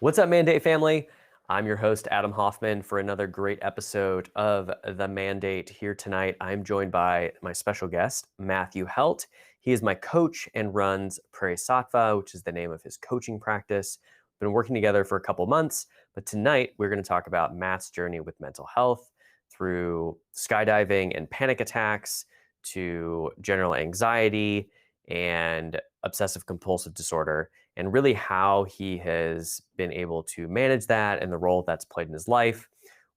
What's up, Mandate family? I'm your host, Adam Hoffman, for another great episode of The Mandate. Here tonight, I'm joined by my special guest, Matthew Helt. He is my coach and runs Prairie Sattva, which is the name of his coaching practice. We've been working together for a couple months, but tonight we're going to talk about Matt's journey with mental health through skydiving and panic attacks to general anxiety and obsessive compulsive disorder, and really how he has been able to manage that and the role that's played in his life.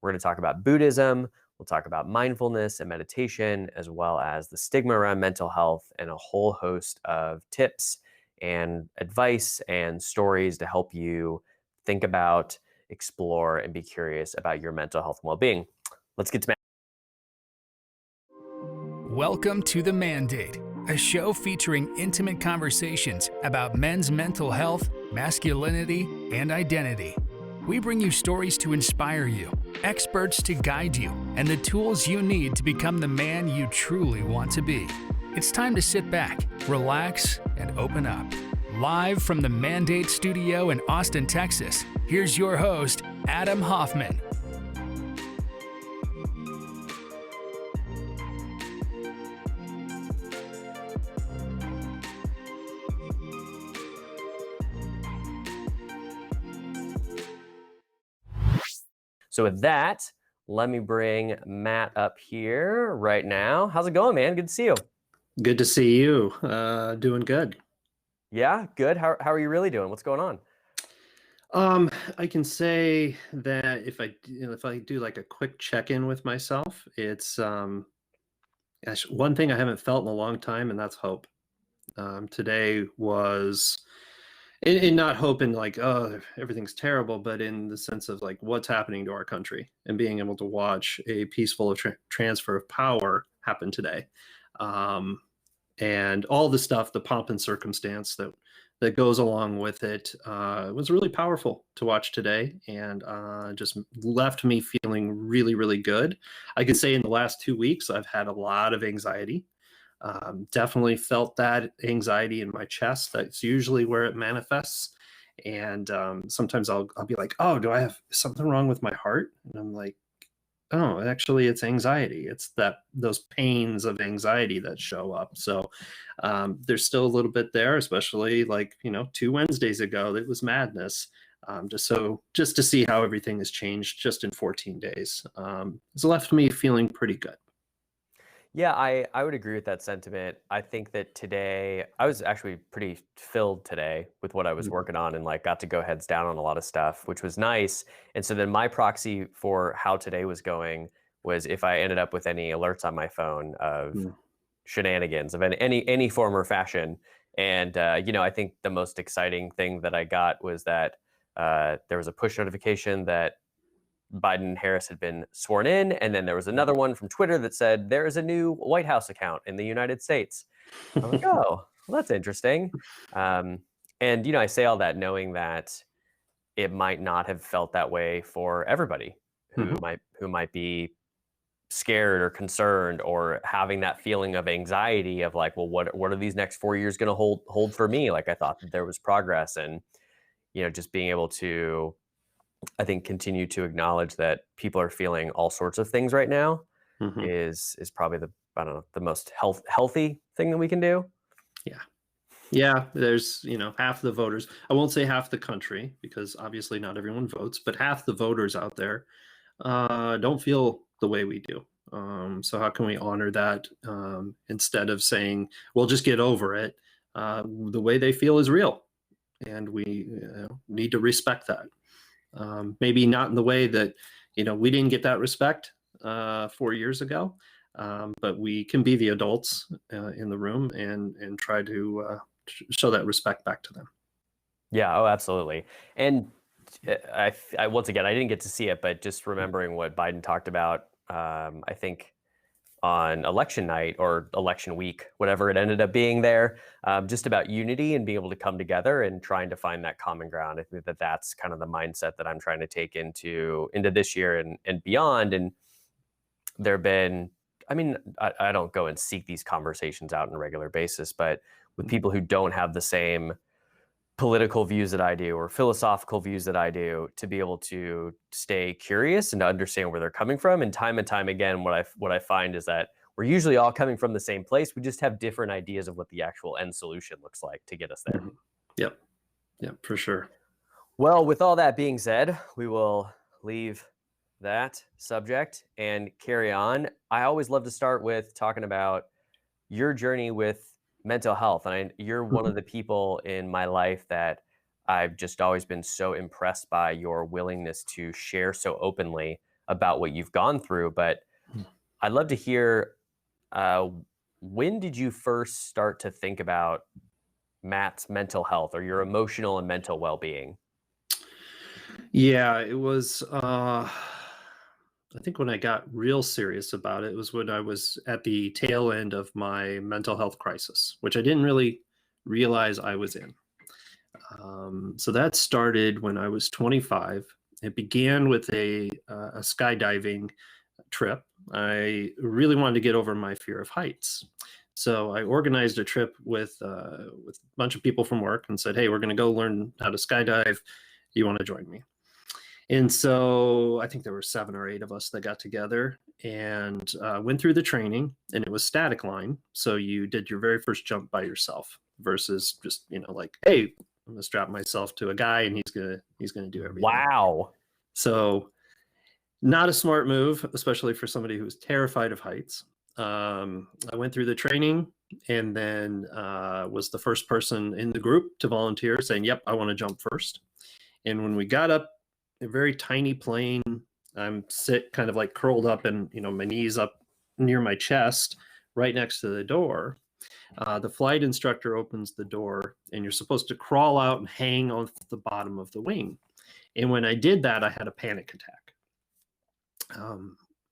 We're going to talk about Buddhism. We'll talk about mindfulness and meditation, as well as the stigma around mental health and a whole host of tips and advice and stories to help you think about, explore, and be curious about your mental health and well-being. Let's get to Welcome to The Mandate, a show featuring intimate conversations about men's mental health, masculinity, and identity. We bring you stories to inspire you, experts to guide you, and the tools you need to become the man you truly want to be. It's time to sit back, relax, and open up. Live from the Mandate Studio in Austin, Texas, here's your host, Adam Hoffman. So with that, let me bring Matt up here right now. How's it going, man? Good to see you. Good to see you. Doing good. Yeah, good. How are you really doing? What's going on? I can say that if I do like a quick check-in with myself, it's one thing I haven't felt in a long time, and that's hope. Today was and not hope in like, oh, everything's terrible, but in the sense of like what's happening to our country and being able to watch a peaceful transfer of power happen today. And all the stuff, the pomp and circumstance that goes along with it, was really powerful to watch today, and just left me feeling really, really good. I can say in the last 2 weeks, I've had a lot of anxiety. Definitely felt that anxiety in my chest. That's usually where it manifests. And sometimes I'll be like, oh, do I have something wrong with my heart? And I'm like, oh, actually it's anxiety. It's those pains of anxiety that show up. So there's still a little bit there, especially like, 2 Wednesdays ago, it was madness. Just to see how everything has changed just in 14 days. It's left me feeling pretty good. Yeah, I would agree with that sentiment. I think that today, I was actually pretty filled today with what I was working on, and like got to go heads down on a lot of stuff, which was nice. And so then my proxy for how today was going was if I ended up with any alerts on my phone of shenanigans of any form or fashion. And I think the most exciting thing that I got was that there was a push notification that Biden and Harris had been sworn in. And then there was another one from Twitter that said, there is a new White House account in the United States. I'm like, oh, well, that's interesting. And, I say all that knowing that it might not have felt that way for everybody who might be scared or concerned or having that feeling of anxiety of like, well, what are these next 4 years going to hold for me? Like I thought that there was progress, and, just being able to, I think, continue to acknowledge that people are feeling all sorts of things right now is probably the most healthy thing that we can do. Yeah. There's, half the voters, I won't say half the country because obviously not everyone votes, but half the voters out there don't feel the way we do. So how can we honor that instead of saying, well, just get over it? The way they feel is real, and we need to respect that. Maybe not in the way that, we didn't get that respect 4 years ago, but we can be the adults in the room and try to show that respect back to them. Yeah, oh, absolutely. And I once again, I didn't get to see it, but just remembering what Biden talked about, I think on election night or election week, whatever it ended up being there, just about unity and being able to come together and trying to find that common ground. I think that that's kind of the mindset that I'm trying to take into this year and beyond. And there have been, I don't go and seek these conversations out on a regular basis, but with people who don't have the same political views that I do or philosophical views that I do, to be able to stay curious and to understand where they're coming from. And time again, what I find is that we're usually all coming from the same place. We just have different ideas of what the actual end solution looks like to get us there. Mhm. Yep. Yep, for sure. Well, with all that being said, we will leave that subject and carry on. I always love to start with talking about your journey with mental health. And you're one Mhm. of the people in my life that I've just always been so impressed by your willingness to share so openly about what you've gone through. But I'd love to hear, uh, when did you first start to think about Matt's mental health or your emotional and mental well being? Yeah, it was, I think when I got real serious about it was when I was at the tail end of my mental health crisis, which I didn't really realize I was in. So that started when I was 25. It began with a skydiving trip. I really wanted to get over my fear of heights. So I organized a trip with a bunch of people from work and said, "Hey, we're going to go learn how to skydive. You want to join me?" And so I think there were 7 or 8 of us that got together and went through the training, and it was static line. So you did your very first jump by yourself versus just, like, hey, I'm gonna strap myself to a guy and he's gonna do everything. Wow. So not a smart move, especially for somebody who's terrified of heights. I went through the training and then was the first person in the group to volunteer, saying, "Yep, I want to jump first." And when we got up, a very tiny plane, I'm sit kind of like curled up and my knees up near my chest, right next to the door. The flight instructor opens the door, and you're supposed to crawl out and hang off the bottom of the wing. And when I did that, I had a panic attack.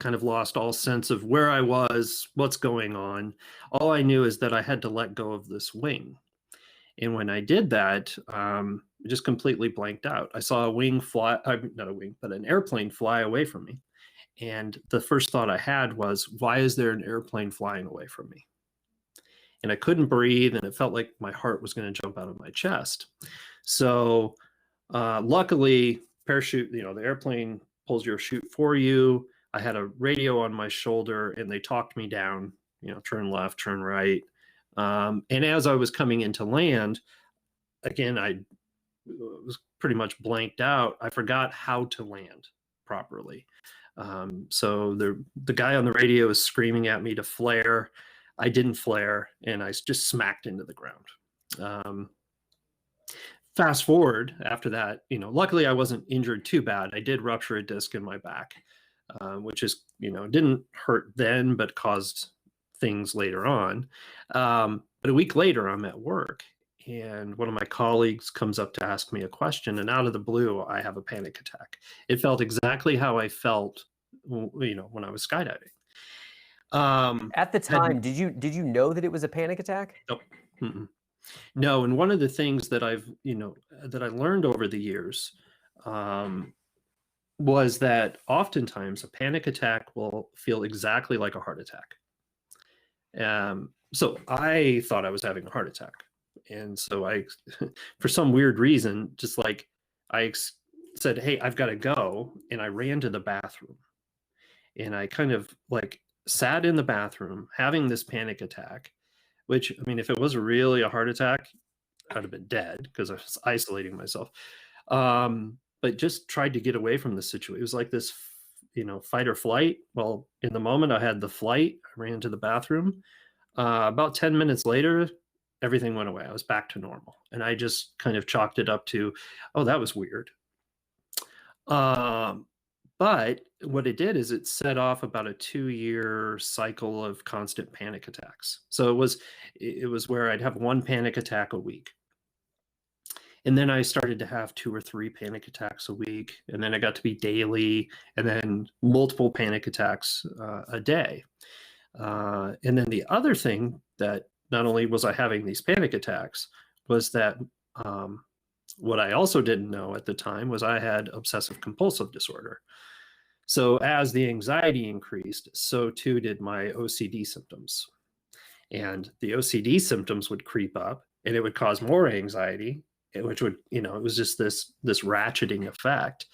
Kind of lost all sense of where I was, what's going on. All I knew is that I had to let go of this wing. And when I did that, I just completely blanked out. I saw a wing fly, not a wing, but an airplane fly away from me. And the first thought I had was, why is there an airplane flying away from me? And I couldn't breathe, and it felt like my heart was going to jump out of my chest. So, luckily, parachute, the airplane pulls your chute for you. I had a radio on my shoulder, and they talked me down, turn left, turn right. And as I was coming into land, again, I was pretty much blanked out. I forgot how to land properly. So the guy on the radio is screaming at me to flare. I didn't flare, and I just smacked into the ground. Um, Fast forward after that, luckily I wasn't injured too bad. I did rupture a disc in my back, which is, didn't hurt then, but caused things later on. But a week later, I'm at work, and one of my colleagues comes up to ask me a question, and out of the blue, I have a panic attack. It felt exactly how I felt, when I was skydiving. At the Had time, did you know that it was a panic attack? Nope. Mm-mm. No, and one of the things that that I learned over the years, um, was that oftentimes a panic attack will feel exactly like a heart attack. So I thought I was having a heart attack, and so I, for some weird reason, just like said, "Hey, I've got to go," and I ran to the bathroom, and I kind of like sat in the bathroom having this panic attack. Which, I mean, if it was really a heart attack, I'd have been dead because I was isolating myself. But just tried to get away from the situation. It was like this, fight or flight. Well, in the moment I had the flight, I ran to the bathroom. About 10 minutes later, everything went away. I was back to normal. And I just kind of chalked it up to, oh, that was weird. Um, but what it did is it set off about a 2-year cycle of constant panic attacks. So it was where I'd have one panic attack a week. And then I started to have 2 or 3 panic attacks a week, and then I got to be daily, and then multiple panic attacks a day. And then the other thing that not only was I having these panic attacks, was that what I also didn't know at the time was I had obsessive compulsive disorder. So as the anxiety increased, so too did my OCD symptoms. And the OCD symptoms would creep up, and it would cause more anxiety. which would, it was just this ratcheting effect.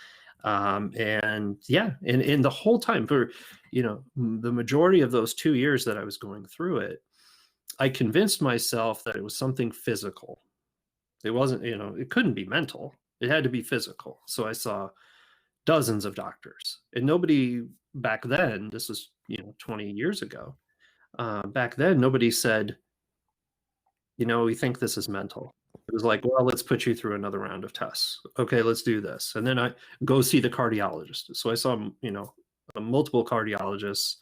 And yeah, and the whole time for, the majority of those 2 years that I was going through it, I convinced myself that it was something physical. It wasn't, it couldn't be mental. It had to be physical. So I saw dozens of doctors, and nobody back then, this was, 20 years ago, back then, nobody said, we think this is mental. It was like, well, let's put you through another round of tests. Okay, let's do this. And then I go see the cardiologist. So I saw, multiple cardiologists,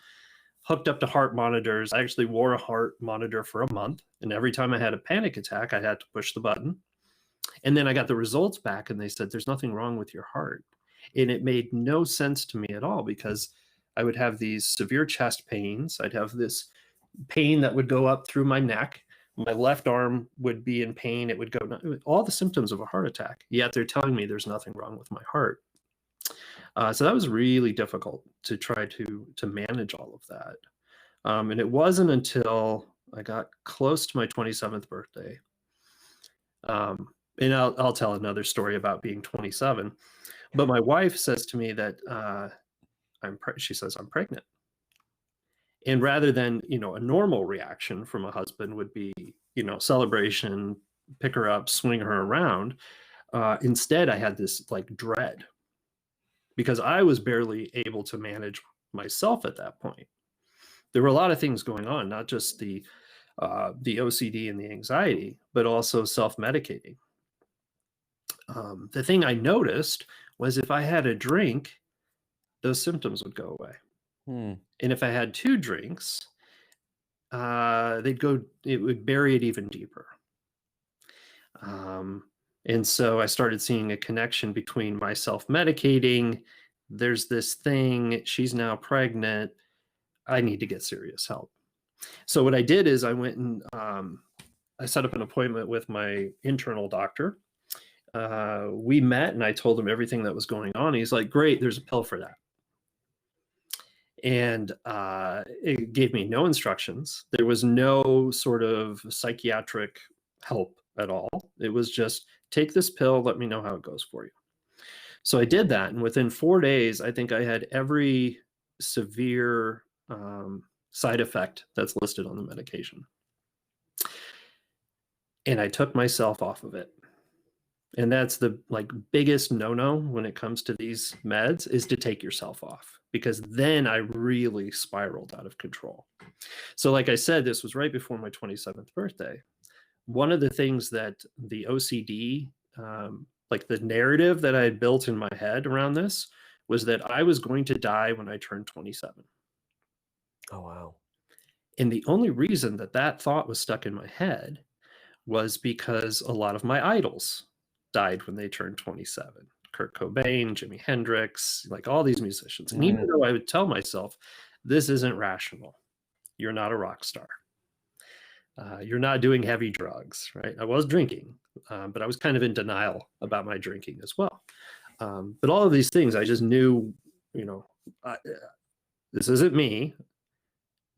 hooked up to heart monitors. I actually wore a heart monitor for a month. And every time I had a panic attack, I had to push the button. And then I got the results back and they said, there's nothing wrong with your heart. And it made no sense to me at all, because I would have these severe chest pains. I'd have this pain that would go up through my neck. My left arm would be in pain. It would go, all the symptoms of a heart attack. Yet they're telling me there's nothing wrong with my heart. So that was really difficult to try to manage all of that. And it wasn't until I got close to my 27th birthday. And I'll tell another story about being 27. But my wife says to me that she says, I'm pregnant. And rather than, a normal reaction from a husband would be, celebration, pick her up, swing her around. Instead, I had this like dread, because I was barely able to manage myself at that point. There were a lot of things going on, not just the OCD and the anxiety, but also self-medicating. The thing I noticed was if I had a drink, those symptoms would go away. And if I had 2 drinks, it would bury it even deeper. And so I started seeing a connection between my self-medicating. There's this thing, she's now pregnant. I need to get serious help. So what I did is I went and I set up an appointment with my internal doctor. We met and I told him everything that was going on. He's like, great, there's a pill for that. And it gave me no instructions. There was no sort of psychiatric help at all. It was just, take this pill, let me know how it goes for you. So I did that. And within 4 days, I think I had every severe side effect that's listed on the medication. And I took myself off of it. And that's the biggest no-no when it comes to these meds, is to take yourself off, because then I really spiraled out of control. So like I said, this was right before my 27th birthday. One of the things that the OCD, the narrative that I had built in my head around this, was that I was going to die when I turned 27. Oh, wow. And the only reason that thought was stuck in my head was because a lot of my idols died when they turned 27. Kurt Cobain, Jimi Hendrix, all these musicians. And even though I would tell myself, this isn't rational, you're not a rock star, you're not doing heavy drugs, right? I was drinking, but I was kind of in denial about my drinking as well. But all of these things, I just knew, this isn't me.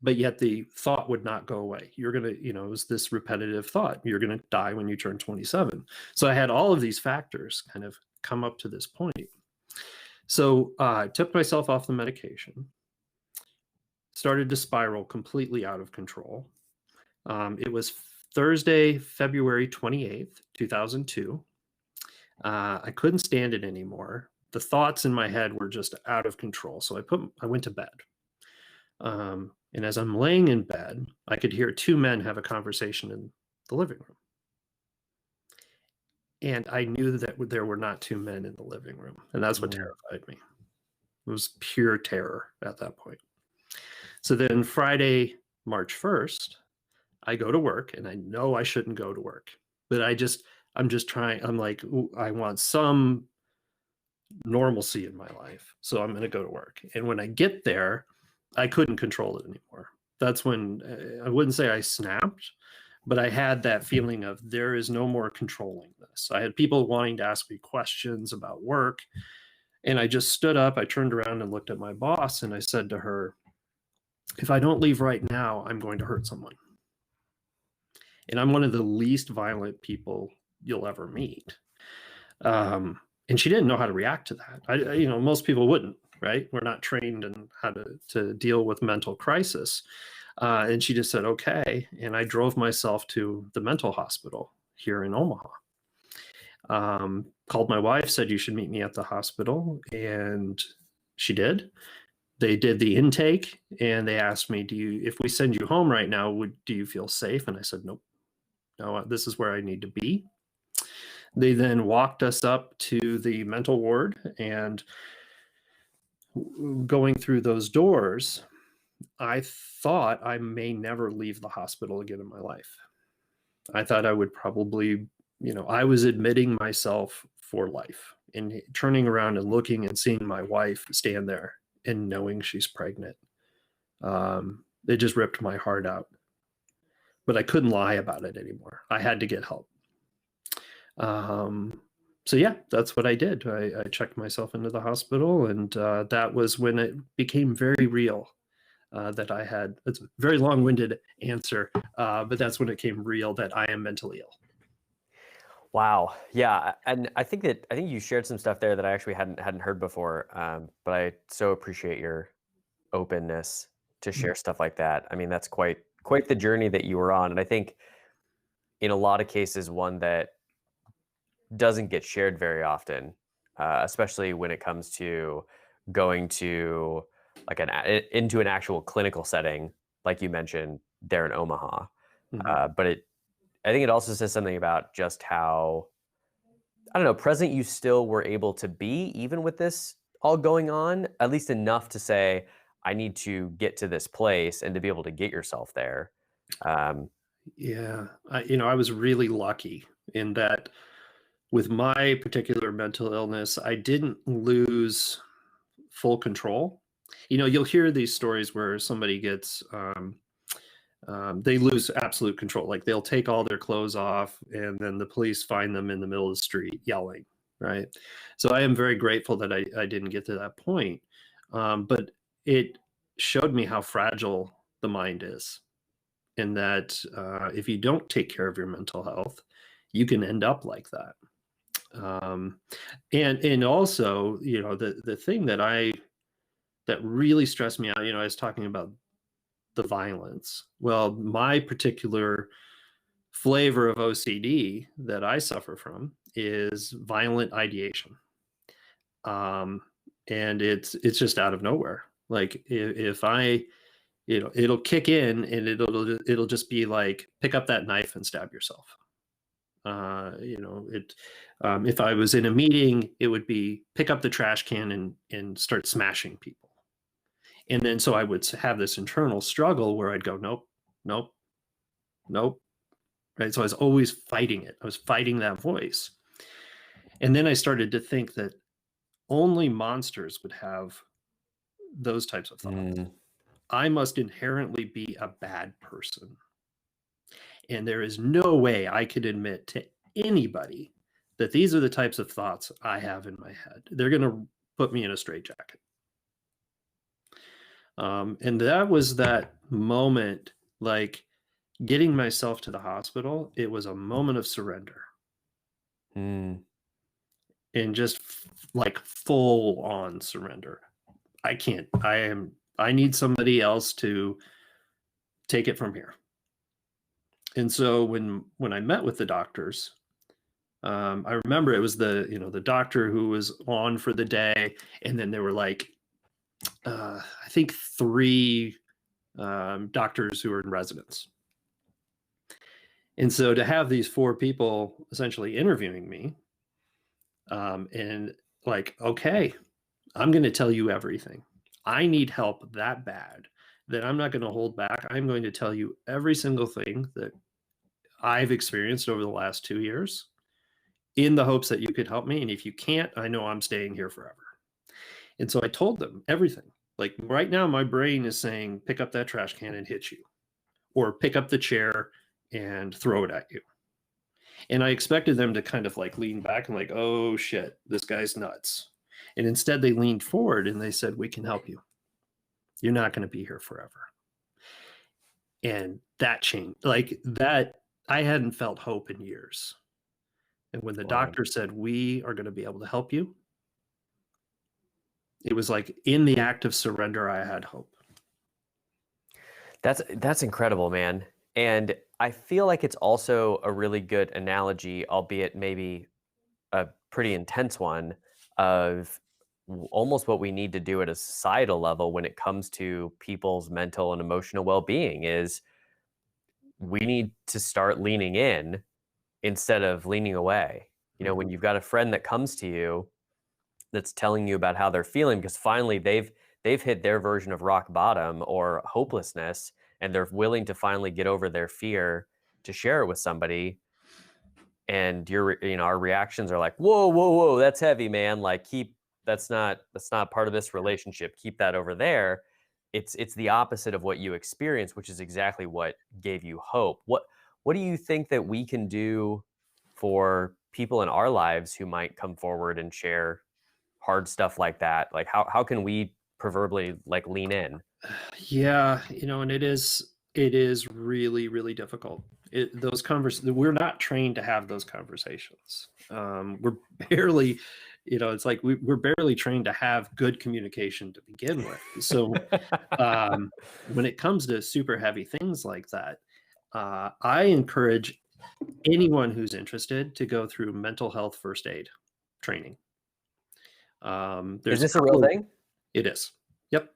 But yet the thought would not go away. You're going to, it was this repetitive thought. You're going to die when you turn 27. So I had all of these factors kind of come up to this point. So I took myself off the medication, started to spiral completely out of control. It was Thursday, February 28th, 2002. I couldn't stand it anymore. The thoughts in my head were just out of control. So I went to bed. And as I'm laying in bed, I could hear 2 men have a conversation in the living room. And I knew that there were not 2 men in the living room. And that's what terrified me. It was pure terror at that point. So then Friday, March 1st, I go to work, and I know I shouldn't go to work. But I'm just trying. I'm like, I want some normalcy in my life. So I'm going to go to work. And when I get there, I couldn't control it anymore. That's when I wouldn't say I snapped, but I had that feeling of there is no more controlling this. I had people wanting to ask me questions about work, and I just stood up. I turned around and looked at my boss, and I said to her, if I don't leave right now, I'm going to hurt someone. And I'm one of the least violent people you'll ever meet. And she didn't know how to react to that. Most people wouldn't, right? We're not trained in how to deal with mental crisis. And she just said, okay. And I drove myself to the mental hospital here in Omaha. Called my wife, said, you should meet me at the hospital. And she did. They did the intake and they asked me, if we send you home right now, do you feel safe? And I said, nope, no, this is where I need to be. They then walked us up to the mental ward, and going through those doors, I thought I may never leave the hospital again in my life. I thought I would probably, I was admitting myself for life, and turning around and looking and seeing my wife stand there and knowing she's pregnant. It just ripped my heart out. But I couldn't lie about it anymore. I had to get help. So yeah, that's what I did. I checked myself into the hospital, and that was when it became very real that I had. It's a very long-winded answer, but that's when it became real that I am mentally ill. Wow. Yeah. And I think you shared some stuff there that I actually hadn't heard before. But I so appreciate your openness to share stuff like that. I mean, that's quite the journey that you were on. And I think in a lot of cases, one that doesn't get shared very often, especially when it comes to going to like into an actual clinical setting, like you mentioned there in Omaha. Mhm. But I think it also says something about just how, I don't know, present you still were able to be, even with this all going on, at least enough to say, I need to get to this place and to be able to get yourself there. Um, Yeah, I was really lucky in that with my particular mental illness, I didn't lose full control. You'll hear these stories where somebody gets they lose absolute control. Like they'll take all their clothes off, and then the police find them in the middle of the street yelling. Right. So I am very grateful that I didn't get to that point. But it showed me how fragile the mind is, and that if you don't take care of your mental health, you can end up like that. Um, and also, the thing that really stressed me out, I was talking about the violence. Well, my particular flavor of OCD that I suffer from is violent ideation. Um, and it's just out of nowhere. Like if I, it'll kick in, and it'll just be like, pick up that knife and stab yourself. If I was in a meeting, it would be pick up the trash can and start smashing people. And then so I would have this internal struggle where I'd go, nope, nope, nope. Right. So I was always fighting it. I was fighting that voice. And then I started to think that only monsters would have those types of thoughts. mm, I must inherently be a bad person. And there is no way I could admit to anybody that these are the types of thoughts I have in my head. They're going to put me in a straitjacket. And that was that moment, like getting myself to the hospital. It was a moment of surrender, mm, and just like full on surrender. I need somebody else to take it from here. And so when I met with the doctors, I remember it was the doctor who was on for the day, and then there were like I think three doctors who were in residence. And so to have these four people essentially interviewing me, and like, okay, I'm going to tell you everything. I need help that bad that I'm not going to hold back. I'm going to tell you every single thing that I've experienced over the last 2 years, in the hopes that you could help me. And if you can't, I know I'm staying here forever. And so I told them everything. Like right now, my brain is saying, pick up that trash can and hit you, or pick up the chair and throw it at you. And I expected them to kind of like lean back and like, oh shit, this guy's nuts. And instead they leaned forward and they said, we can help you. You're not going to be here forever. And that changed, like that. I hadn't felt hope in years. And when the Wow. doctor said, "We are gonna be able to help you," it was like in the act of surrender, I had hope. That's incredible, man. And I feel like it's also a really good analogy, albeit maybe a pretty intense one, of almost what we need to do at a societal level when it comes to people's mental and emotional well-being is we need to start leaning in instead of leaning away. You know, when Mhm. you've got a friend that comes to you that's telling you about how they're feeling because finally they've hit their version of rock bottom or hopelessness and they're willing to finally get over their fear to share it with somebody, and our reactions are like, whoa, whoa, whoa, that's heavy, man, like keep that's not part of this relationship, keep that over there. It's the opposite of what you experience, which is exactly what gave you hope. What do you think that we can do for people in our lives who might come forward and share hard stuff like that? Like how can we proverbially like lean in? Yeah, and it is really, really difficult. We're not trained to have those conversations. We're barely, it's like we're barely trained to have good communication to begin with. So when it comes to super heavy things like that, I encourage anyone who's interested to go through mental health first aid training. Is There's a this a real couple of thing? It is. Yep.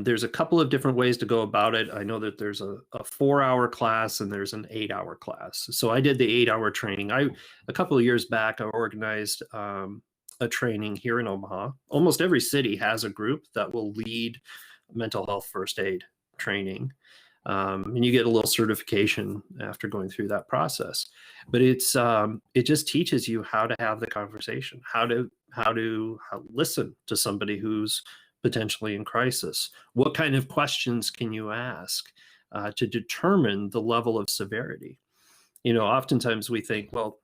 There's a couple of different ways to go about it. I know that there's a 4-hour class and there's an 8-hour class. So I did the 8-hour training. A couple of years back, I organized a training here in Omaha. Almost every city has a group that will lead mental health first aid training. And you get a little certification after going through that process. But it just teaches you how to have the conversation, how listen to somebody who's potentially in crisis. What kind of questions can you ask to determine the level of severity? Oftentimes we think, well,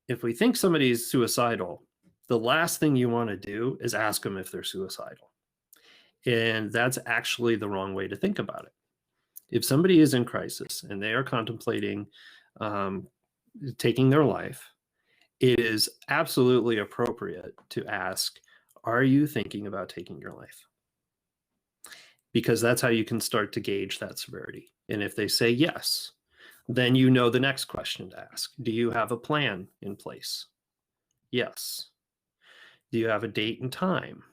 if we think somebody's suicidal, the last thing you want to do is ask them if they're suicidal. And that's actually the wrong way to think about it. If somebody is in crisis and they are contemplating um, taking their life, it is absolutely appropriate to ask, are you thinking about taking your life? Because that's how you can start to gauge that severity. And if they say yes, then you know the next question to ask. Do you have a plan in place? Yes. Do you have a date and time?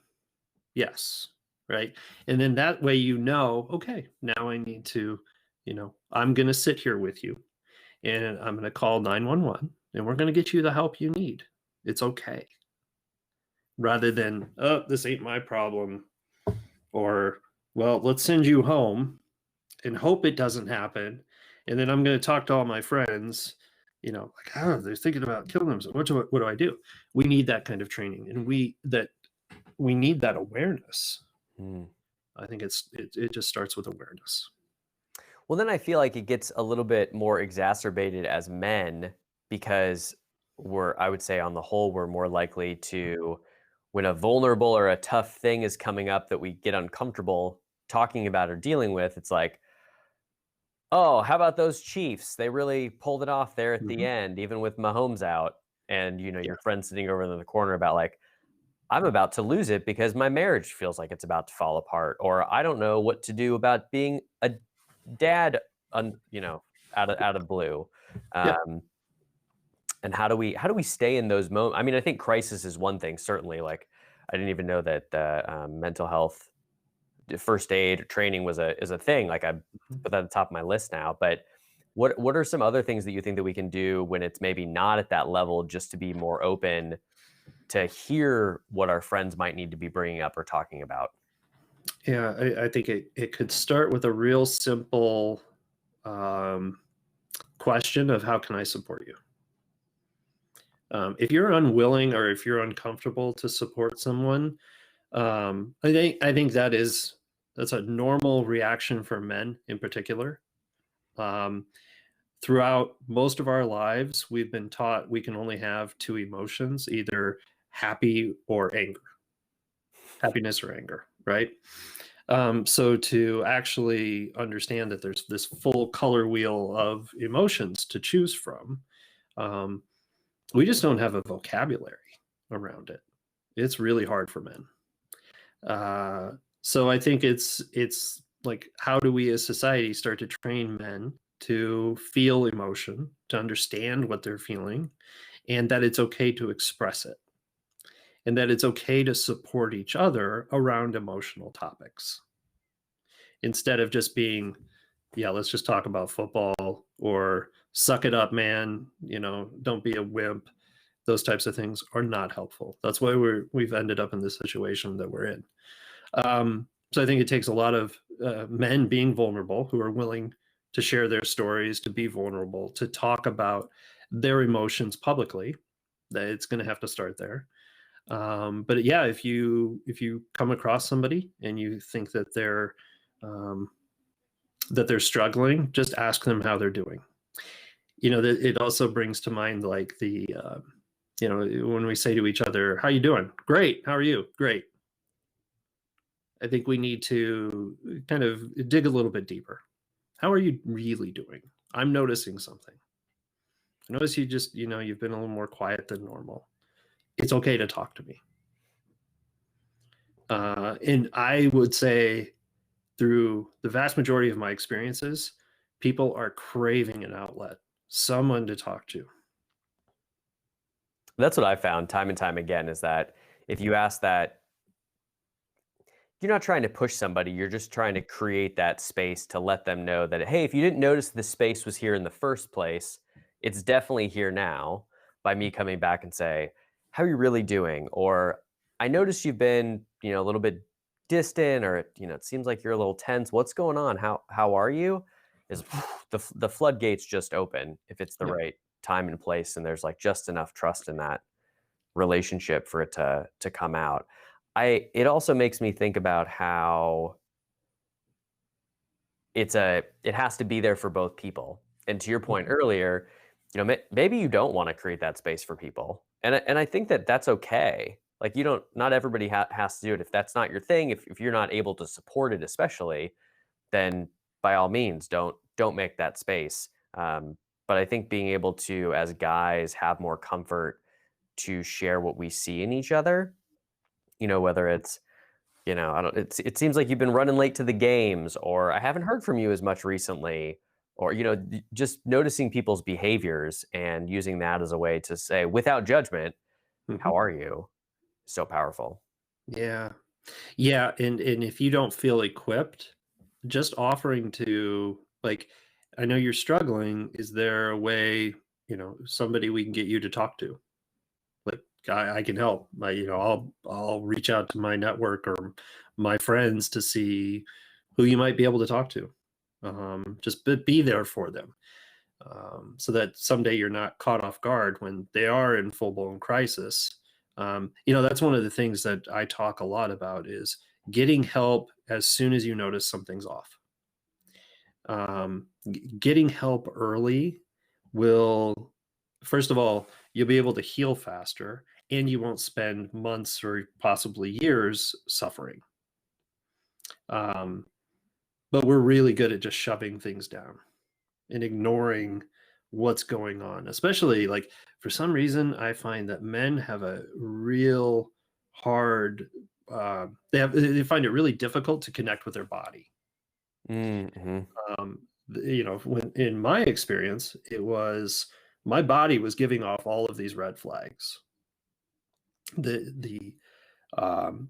Yes. Right. And then that way, okay, now I need to, I'm going to sit here with you and I'm going to call 911 and we're going to get you the help you need. It's okay. Rather than, oh, this ain't my problem. Or, well, let's send you home and hope it doesn't happen. And then I'm going to talk to all my friends, like, oh, they're thinking about killing themselves. What do I do? We need that kind of training, and we need that awareness. Hmm. I think it just starts with awareness. Well, then I feel like it gets a little bit more exacerbated as men because I would say on the whole, we're more likely to, when a vulnerable or a tough thing is coming up that we get uncomfortable talking about or dealing with, it's like, oh, how about those Chiefs? They really pulled it off there at the Mhm. end, even with Mahomes out. And, Yeah. your friend sitting over in the corner about like, I'm about to lose it because my marriage feels like it's about to fall apart, or I don't know what to do about being a dad, out of blue. Yeah. Um, and how do we stay in those moments? I mean, I think crisis is one thing, certainly. Like, I didn't even know that mental health first aid training is a thing. Like, I Mhm. put that at the top of my list now. But what are some other things that you think that we can do when it's maybe not at that level, just to be more open to hear what our friends might need to be bringing up or talking about? Yeah, I think it could start with a real simple um, question of, how can I support you? If you're unwilling or if you're uncomfortable to support someone, I think that's a normal reaction for men in particular. Um, Throughout most of our lives, we've been taught we can only have two emotions, either happy or anger, happiness or anger, right? So to actually understand that there's this full color wheel of emotions to choose from, um, We just don't have a vocabulary around it. It's really hard for men. So I think it's like, how do we as society start to train men to feel emotion, to understand what they're feeling, and that it's okay to express it, and that it's okay to support each other around emotional topics instead of just being, yeah, let's just talk about football, or suck it up, man, don't be a wimp. Those types of things are not helpful. That's why we've ended up in this situation that we're in. So I think it takes a lot of men being vulnerable, who are willing to share their stories, to be vulnerable, to talk about their emotions publicly. That it's going to have to start there. But yeah, if you come across somebody and you think um, that they're struggling, just ask them how they're doing. It also brings to mind, like, when we say to each other, "How you doing?" "Great." "How are you?" "Great." I think we need to kind of dig a little bit deeper. How are you really doing? I'm noticing something. I notice you've been a little more quiet than normal. It's okay to talk to me. And I would say, through the vast majority of my experiences, people are craving an outlet, someone to talk to. That's what I found time and time again, is that if you ask that, you're not trying to push somebody, you're just trying to create that space to let them know that, hey, if you didn't notice the space was here in the first place, it's definitely here now, by me coming back and say, how are you really doing? Or I noticed you've been, a little bit distant, or, it seems like you're a little tense. What's going on? How are you? Is the floodgates just open if it's the Yeah. right time and place, and there's like just enough trust in that relationship for it to come out. It also makes me think about how it has to be there for both people. And to your point Mhm. earlier, maybe you don't want to create that space for people, and I think that that's okay. Like, not everybody has to do it. If that's not your thing, if you're not able to support it, especially, then by all means, don't make that space. But I think being able to, as guys, have more comfort to share what we see in each other, whether it's, I don't, it seems like you've been running late to the games, or I haven't heard from you as much recently, or, just noticing people's behaviors and using that as a way to say, without judgment, Mhm. how are you? So powerful. Yeah. Yeah, and if you don't feel equipped, just offering to, like, I know you're struggling. Is there a way, somebody we can get you to talk to? Like, I can help. I'll reach out to my network or my friends to see who you might be able to talk to. Just be there for them, so that someday you're not caught off guard when they are in full blown crisis. That's one of the things that I talk a lot about, is getting help as soon as you notice something's off. Getting help early will, first of all, you'll be able to heal faster, and you won't spend months or possibly years suffering. Um, but we're really good at just shoving things down and ignoring what's going on. Especially, like, for some reason, I find that men have a real hard. They find it really difficult to connect with their body. Hmm. When, in my experience, it was, my body was giving off all of these red flags. The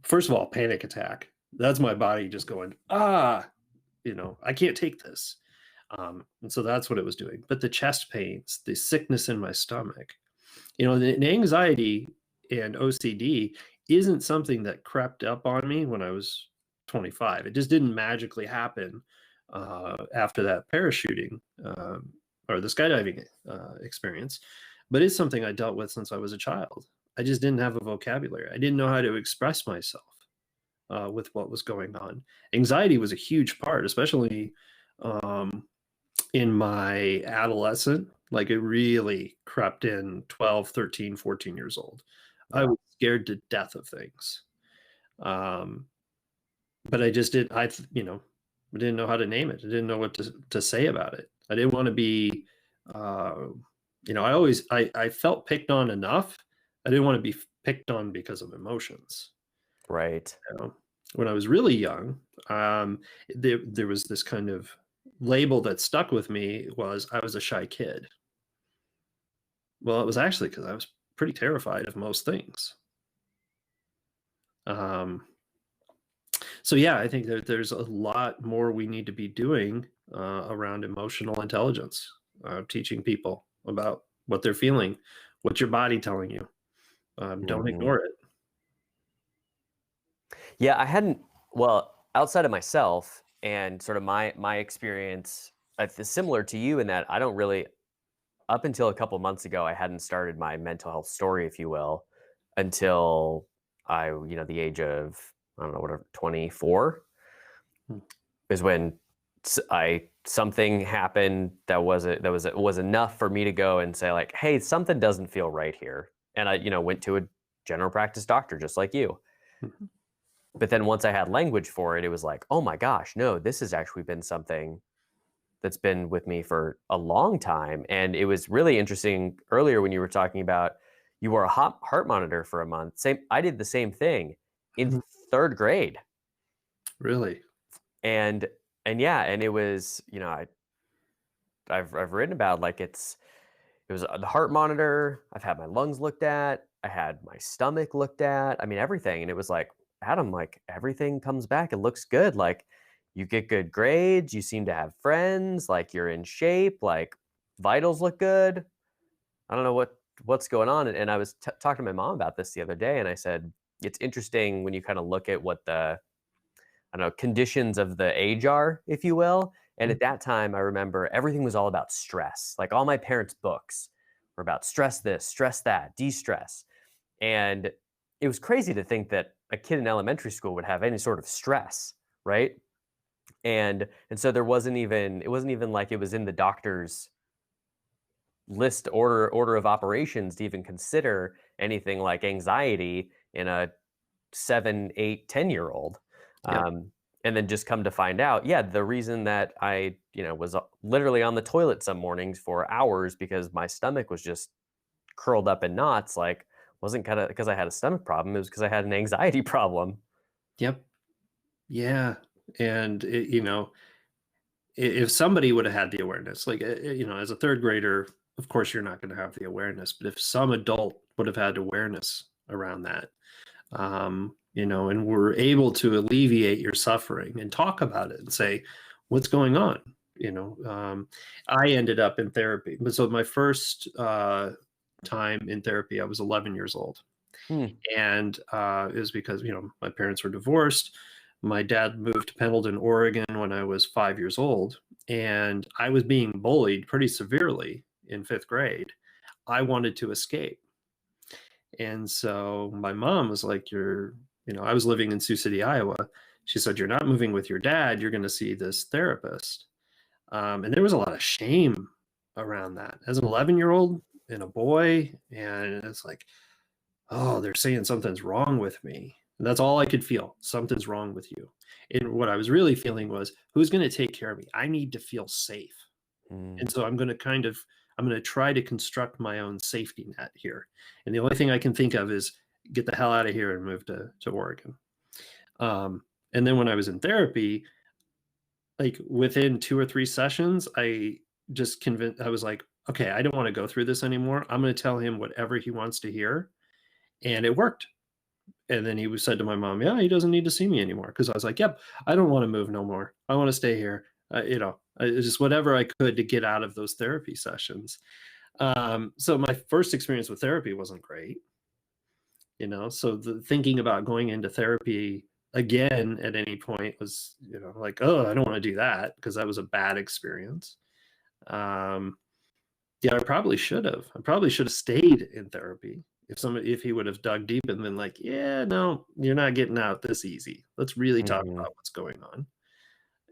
First of all, panic attack. That's my body just going, I can't take this. And so that's what it was doing. But the chest pains, the sickness in my stomach, the anxiety and OCD isn't something that crept up on me when I was 25. It just didn't magically happen after that parachuting, or the skydiving experience. But it's something I dealt with since I was a child. I just didn't have a vocabulary. I didn't know how to express myself with what was going on. Anxiety was a huge part, especially um, in my adolescent. Like, it really crept in 12, 13, 14 years old. I Yeah. was scared to death of things. Um, but I just did I didn't know how to name it. I didn't know what to say about it. I didn't want to be uh, I felt picked on enough. I didn't want to be picked on because of emotions. Right. You know? When I was really young, there was this kind of label that stuck with me was I was a shy kid. Well, it was actually because I was pretty terrified of most things. Um, so yeah, I think that there's a lot more we need to be doing around emotional intelligence, teaching people about what they're feeling, what's your body telling you. Don't Mhm. ignore it. Yeah, I hadn't well, outside of myself and sort of my experience, similar to you in that I don't really up until a couple months ago, I hadn't started my mental health story, if you will, until the age of, I don't know, whatever, 24 Mm. is when something happened that was enough for me to go and say like, hey, something doesn't feel right here. And I, went to a general practice doctor just like you. Mhm. But then once I had language for it, it was like, oh my gosh, no, this has actually been something that's been with me for a long time. And it was really interesting earlier when you were talking about you wore a heart monitor for a month. Same, I did the same thing in Mhm. third grade. Really? And and yeah, and it was, I've written about like it was the heart monitor. I've had my lungs looked at. I had my stomach looked at. I mean, everything. And it was like, Adam, like everything comes back. It looks good. Like you get good grades. You seem to have friends. Like you're in shape. Like vitals look good. I don't know what's going on. And I was talking to my mom about this the other day, and I said it's interesting when you kind of look at what the I don't know, conditions of the age are, if you will. And at Mhm. that time, I remember everything was all about stress. Like all my parents' books were about stress this, stress that, de stress. And it was crazy to think that a kid in elementary school would have any sort of stress, right? And so it wasn't even like it was in the doctor's list order of operations to even consider anything like anxiety in a 7, 8, 10-year old. Yep. And then just come to find out, yeah, the reason that I, was literally on the toilet some mornings for hours because my stomach was just curled up in knots, like, wasn't kind of because I had a stomach problem. It was because I had an anxiety problem. Yep. Yeah. And if somebody would have had the awareness, like as a third grader, of course you're not going to have the awareness. But if some adult would have had awareness around that, and we're able to alleviate your suffering and talk about it and say, what's going on? I ended up in therapy. But so my first time in therapy, I was 11 years old. Hmm. And it was because, my parents were divorced. My dad moved to Pendleton, Oregon when I was 5 years old. And I was being bullied pretty severely in fifth grade. I wanted to escape. And so my mom was like, I was living in Sioux City, Iowa. She said, you're not moving with your dad. You're going to see this therapist. And there was a lot of shame around that as an 11-year-old and a boy. And it's like, oh, they're saying something's wrong with me. And that's all I could feel. Something's wrong with you. And what I was really feeling was, who's going to take care of me? I need to feel safe. Hmm. And so I'm going to try to construct my own safety net here. And the only thing I can think of is get the hell out of here and move to Oregon. And then when I was in therapy, like within 2 or 3 sessions, I was like, okay, I don't want to go through this anymore. I'm going to tell him whatever he wants to hear. And it worked. And then said to my mom, yeah, he doesn't need to see me anymore. Cause I was like, yep, I don't want to move no more. I want to stay here. It's just whatever I could to get out of those therapy sessions. So my first experience with therapy wasn't great, so the thinking about going into therapy again at any point was, like, oh, I don't want to do that because that was a bad experience. Um, yeah, I probably should have stayed in therapy if he would have dug deep and been like, yeah, no, you're not getting out this easy. Let's really talk Hmm. about what's going on.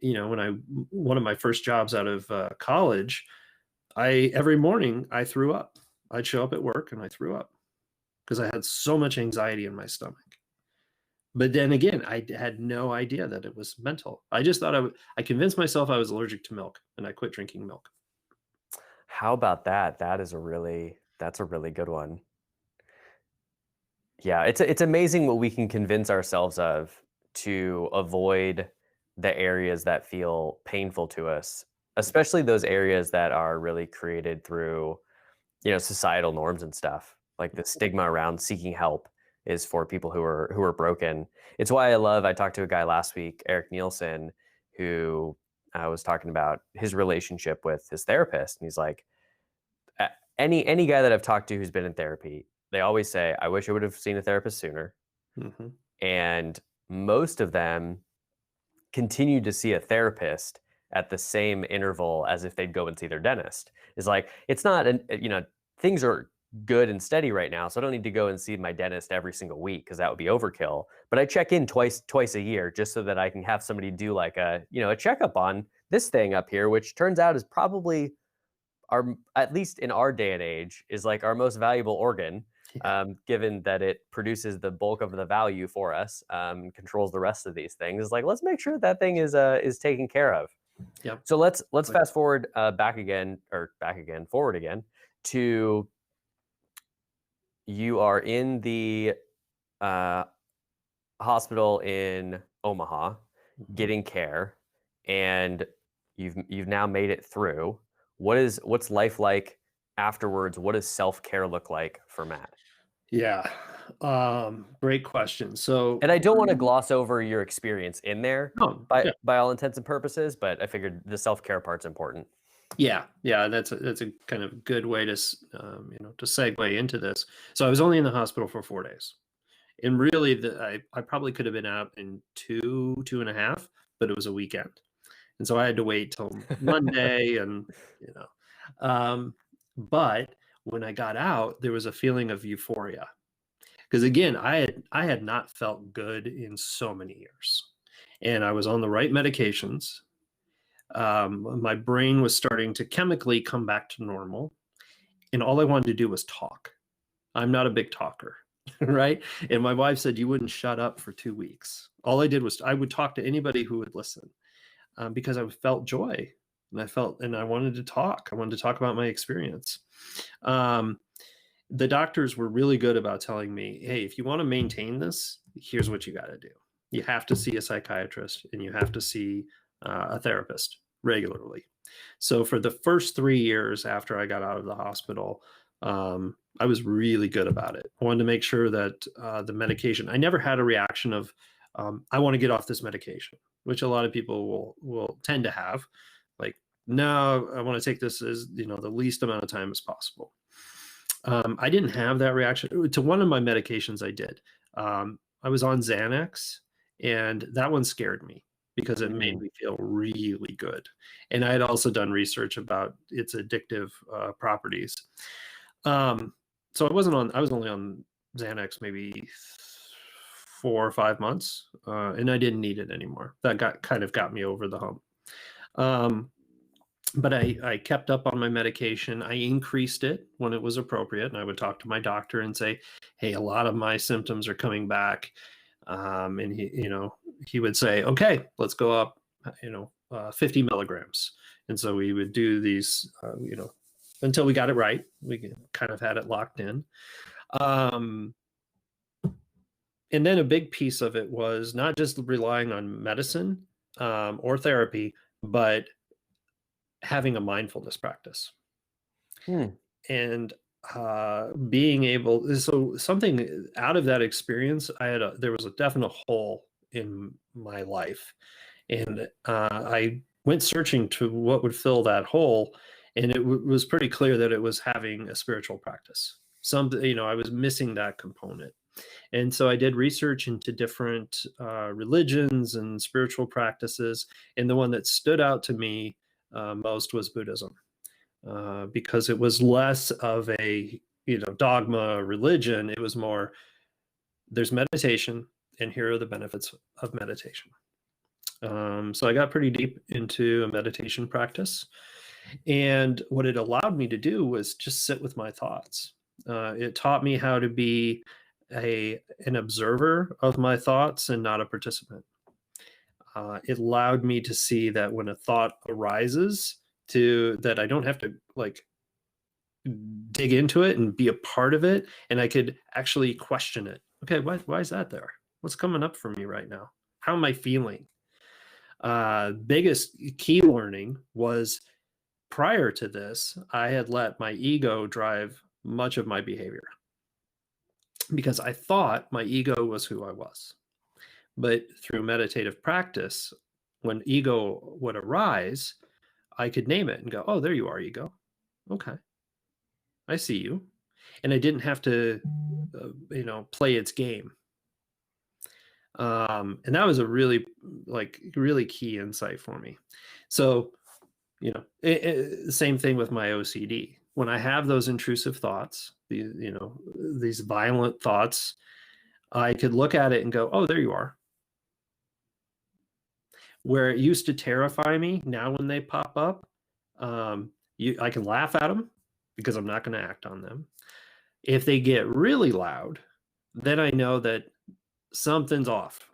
One of my first jobs out of college, every morning I threw up. I'd show up at work and I threw up because I had so much anxiety in my stomach. But then again, I had no idea that it was mental. I just thought I convinced myself I was allergic to milk and I quit drinking milk. How about that? That's a really good one. Yeah, it's amazing what we can convince ourselves of to avoid the areas that feel painful to us, especially those areas that are really created through, societal norms and stuff. Like the stigma around seeking help is for people who are broken. It's why I talked to a guy last week, Eric Nielsen, who was talking about his relationship with his therapist, and he's like, a- any guy that I've talked to who's been in therapy, they always say, "I wish I would have seen a therapist sooner." Hmm. And most of them continue to see a therapist at the same interval as if they'd go and see their dentist. It's like, it's not things are good and steady right now, so I don't need to go and see my dentist every single week because that would be overkill. But I check in twice a year just so that I can have somebody do like a checkup on this thing up here, which turns out is probably our, at least in our day and age, is like our most valuable organ, Yeah. given that it produces the bulk of the value for us, controls the rest of these things. It's like, let's make sure that thing is taken care of. Yep. So let's fast forward forward again to, you are in the uh, hospital in Omaha Mhm. getting care, and you've now made it through. What's life like afterwards? What does self-care look like for Matt? Yeah. Great question. So, And I don't want to gloss over your experience in there oh, by yeah. by all intents and purposes, but I figured the self-care part's important. Yeah, yeah, that's a kind of good way to to segue into this. So I was only in the hospital for 4 days, and really, I probably could have been out in 2.5, but it was a weekend, and so I had to wait till Monday, and you know, um, but when I got out, there was a feeling of euphoria because again, I had not felt good in so many years, and I was on the right medications. My brain was starting to chemically come back to normal, and all I wanted to do was talk. I'm not a big talker, right? And my wife said you wouldn't shut up for 2 weeks. All I did was I would talk to anybody who would listen, because I felt joy, and I wanted to talk. I wanted to talk about my experience. Um, the doctors were really good about telling me, hey, if you want to maintain this, here's what you got to do. You have to see a psychiatrist and you have to see a therapist regularly. So for the first 3 years after I got out of the hospital, I was really good about it. I wanted to make sure that the medication, I never had a reaction of, I want to get off this medication, which a lot of people will tend to have. Like, no, I want to take this as the least amount of time as possible. I didn't have that reaction to one of my medications. I did. I was on Xanax, and that one scared me because it made Mm. me feel really good. And I had also done research about its addictive properties. Um, so I was only on Xanax maybe 4 or 5 months, and I didn't need it anymore. That got me over the hump. Um, but I kept up on my medication. I increased it when it was appropriate, and I would talk to my doctor and say, "Hey, a lot of my symptoms are coming back," and he would say, "Okay, let's go up, 50 milligrams." And so we would do these, until we got it right. We kind of had it locked in. Um, and then a big piece of it was not just relying on medicine or therapy, but having a mindfulness practice. Hmm. And being able, so something out of that experience, there was a definite hole in my life, and I went searching to what would fill that hole, and it was pretty clear that it was having a spiritual practice. I was missing that component, and so I did research into different religions and spiritual practices, and the one that stood out to me most was Buddhism, because it was less of a dogma religion. It was more, there's meditation, and here are the benefits of meditation. So I got pretty deep into a meditation practice, and what it allowed me to do was just sit with my thoughts. It taught me how to be an observer of my thoughts and not a participant. It allowed me to see that when a thought arises, to that I don't have to like dig into it and be a part of it, and I could actually question it. Okay, why is that there? What's coming up for me right now? How am I feeling? Biggest key learning was prior to this, I had let my ego drive much of my behavior because I thought my ego was who I was. But through meditative practice, when ego would arise, I could name it and go, "Oh, there you are, ego. Okay, I see you." And I didn't have to, play its game. And that was a really, really key insight for me. So, same thing with my OCD. When I have those intrusive thoughts, these violent thoughts, I could look at it and go, "Oh, there you are." Where it used to terrify me, now when they pop up, I can laugh at them because I'm not going to act on them. If they get really loud, then I know that something's off,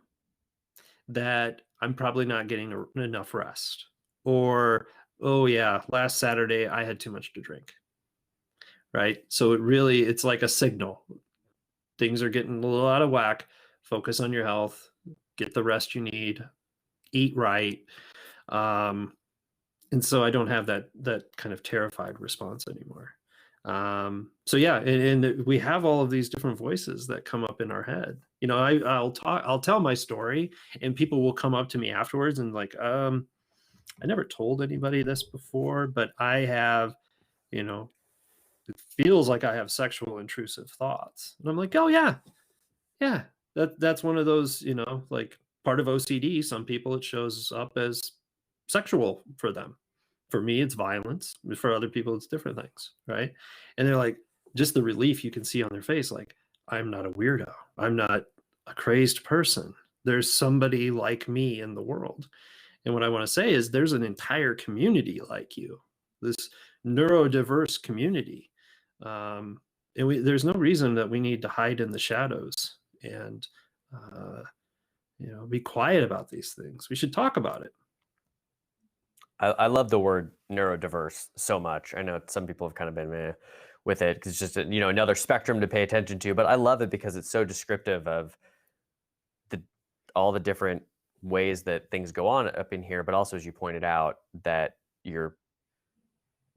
that I'm probably not getting enough rest, or, oh yeah, last Saturday I had too much to drink. Right. So it's like a signal. Things are getting a little out of whack. Focus on your health, get the rest you need, eat right. And so I don't have that kind of terrified response anymore. So yeah, and we have all of these different voices that come up in our head. I'll tell my story, and people will come up to me afterwards and like, I never told anybody this before, but I have, it feels like I have sexual intrusive thoughts. And I'm like, oh yeah, yeah. That's one of those, like part of OCD. Some people it shows up as sexual for them. For me, it's violence. For other people, it's different things, right? And they're like, just the relief you can see on their face, like, I'm not a weirdo. I'm not a crazed person. There's somebody like me in the world. And what I want to say is there's an entire community like you, this neurodiverse community. There's no reason that we need to hide in the shadows and, be quiet about these things. We should talk about it. I love the word neurodiverse so much. I know some people have kind of been meh with it because it's just another spectrum to pay attention to. But I love it because it's so descriptive of all the different ways that things go on up in here. But also, as you pointed out, that you're